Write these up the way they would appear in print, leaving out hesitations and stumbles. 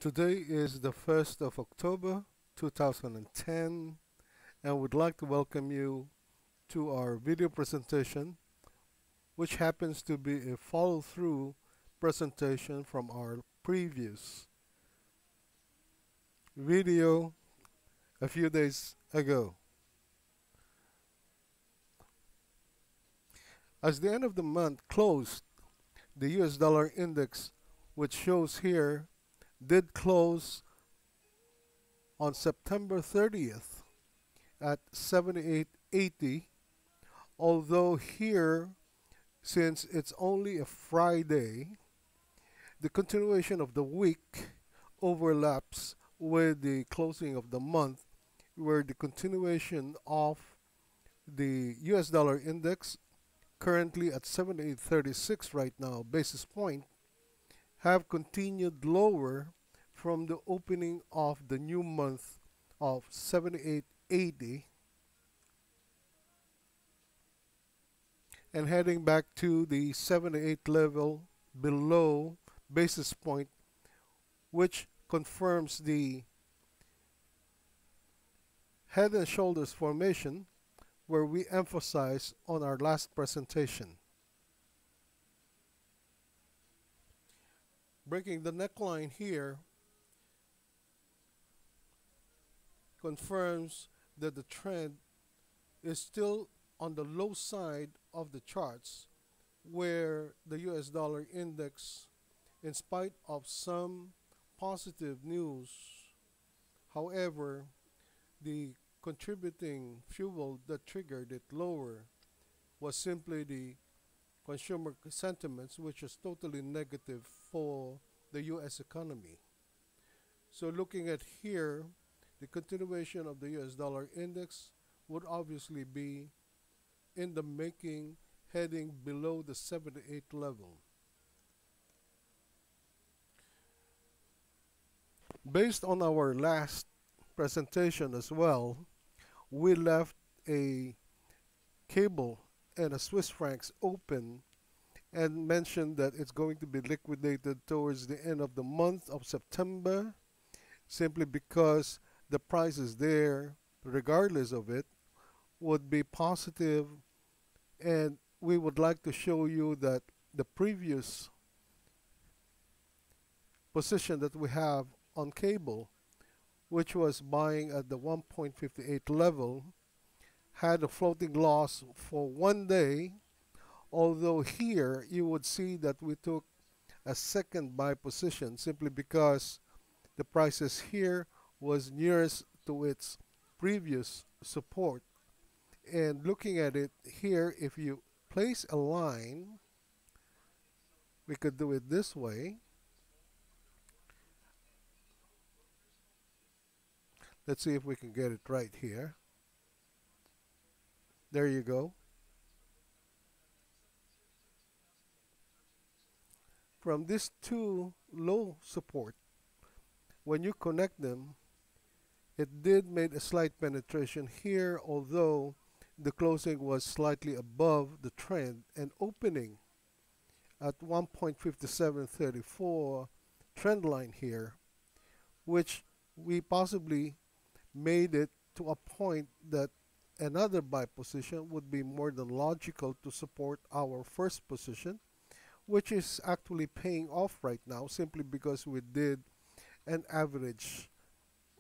Today is the 1st of October 2010 and would like to welcome you to our video presentation, which happens to be a follow-through presentation from our previous video a few days ago. As the end of the month closed, the US dollar index, which shows here, did close on September 30th at 78.80, although here, since it's only a Friday, the continuation of the week overlaps with the closing of the month, where the continuation of the US dollar index, currently at 78.36 right now, basis point, have continued lower from the opening of the new month of 78.80 and heading back to the 78 level below basis point, which confirms the head and shoulders formation where we emphasized on our last presentation. Breaking the neckline here confirms that the trend is still on the low side of the charts, where the US dollar index, in spite of some positive news, however, the contributing fuel that triggered it lower was simply the consumer sentiments, which is totally negative for the US economy. So looking at here, the continuation of the US dollar index would obviously be in the making, heading below the 78 level. Based on our last presentation as well, we left a cable and a Swiss francs open and mentioned that it's going to be liquidated towards the end of the month of September, simply because the prices there, regardless of it, would be positive. And we would like to show you that the previous position that we have on cable, which was buying at the 1.58 level, had a floating loss for 1 day, although here you would see that we took a second buy position simply because the prices here was nearest to its previous support. And looking at it here, if you place a line, we could do it this way. Let's see if we can get it right here. There you go. From these two low support, when you connect them, it did make a slight penetration here, although the closing was slightly above the trend and opening at 1.5734 trend line here, which we possibly made it to a point that another buy position would be more than logical to support our first position, which is actually paying off right now simply because we did an average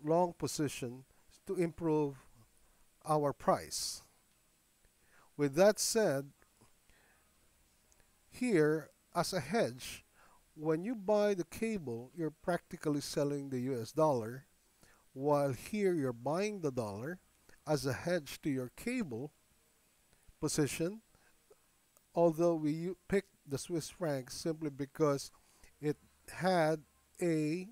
long position to improve our price. With that said, here as a hedge, when you buy the cable, you're practically selling the US dollar, while here you're buying the dollar as a hedge to your cable position, although we picked the Swiss franc simply because it had a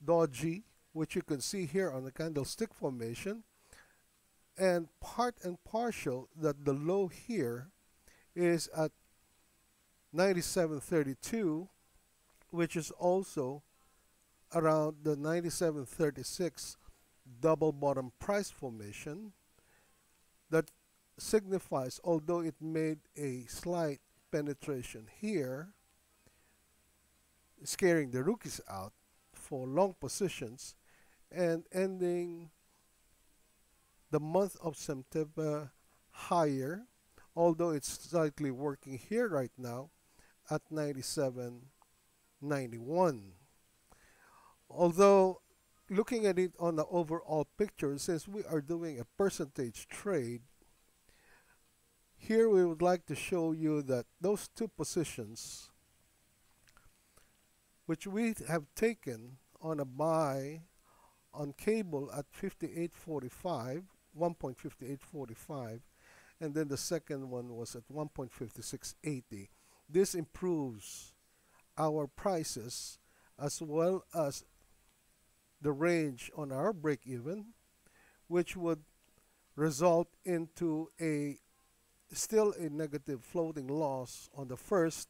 doji, which you can see here on the candlestick formation, and part and partial that the low here is at 97.32, which is also around the 97.36 double bottom price formation that signifies, although it made a slight penetration here, scaring the rookies out, for long positions and ending the month of September higher, although it's slightly working here right now at 97.91. Although looking at it on the overall picture, since we are doing a percentage trade, here we would like to show you that those two positions which we have taken on a buy on cable at 58.45, 1.5845, and then the second one was at 1.5680. This improves our prices as well as the range on our break even, which would result into a still a negative floating loss on the first,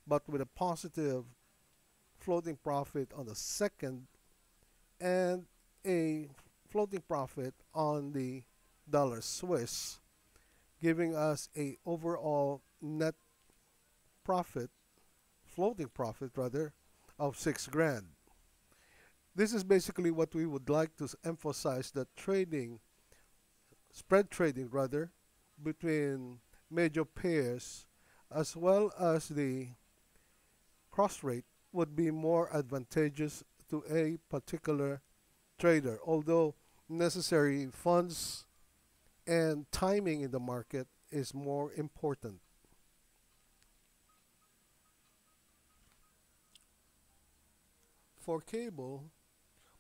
but with a positive floating profit on the second, and a floating profit on the dollar Swiss, giving us a overall net profit, floating profit rather, of 6 grand. This is basically what we would like to emphasize, that trading, spread trading rather, between major pairs as well as the cross rate would be more advantageous to a particular trader, although necessary funds and timing in the market is more important. For cable,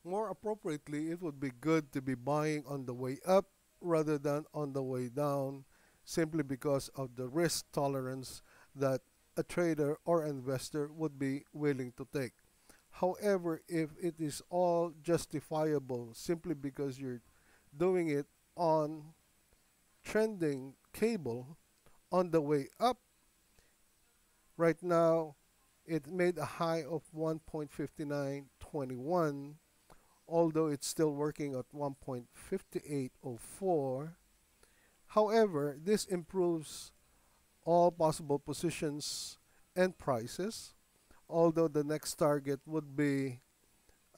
more appropriately, it would be good to be buying on the way up rather than on the way down, simply because of the risk tolerance that a trader or investor would be willing to take. However, if it is all justifiable simply because you're doing it on trending cable on the way up, right now it made a high of 1.5921, although it's still working at 1.5804. However, this improves all possible positions and prices, although the next target would be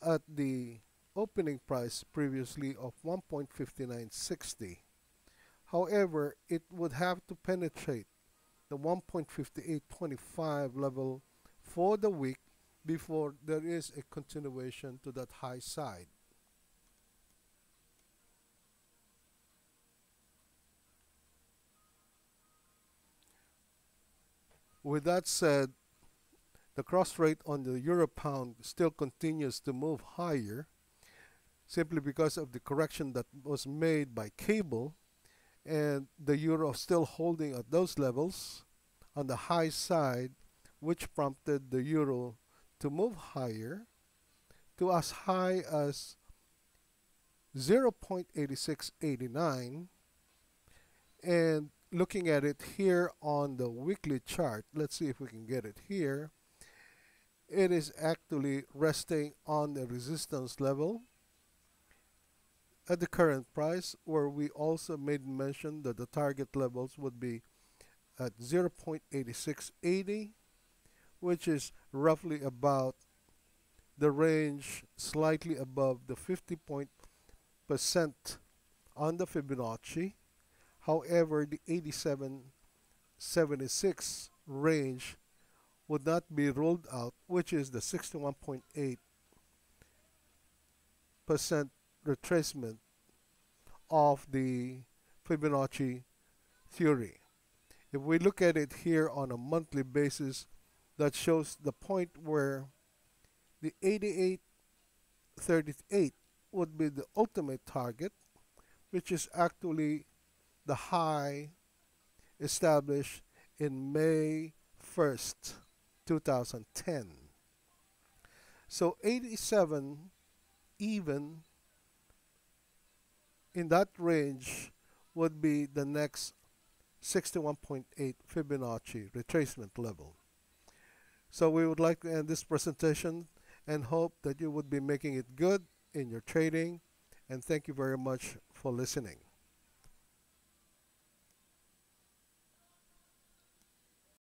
at the opening price previously of 1.5960. However, it would have to penetrate the 1.5825 level for the week before there is a continuation to that high side. With that said, the cross rate on the euro pound still continues to move higher simply because of the correction that was made by cable, and the euro still holding at those levels on the high side, which prompted the euro to move higher to as high as 0.8689. And looking at it here on the weekly chart, let's see if we can get it here. It is actually resting on the resistance level at the current price, where we also made mention that the target levels would be at 0.8680, which is roughly about the range slightly above the 50% on the Fibonacci. However, the 87.76 range would not be ruled out, which is the 61.8% retracement of the Fibonacci theory. If we look at it here on a monthly basis, that shows the point where the 88.38 would be the ultimate target, which is actually the high established in May 1st, 2010. So 87 even in that range would be the next 61.8 Fibonacci retracement level. So we would like to end this presentation and hope that you would be making it good in your trading, and thank you very much for listening.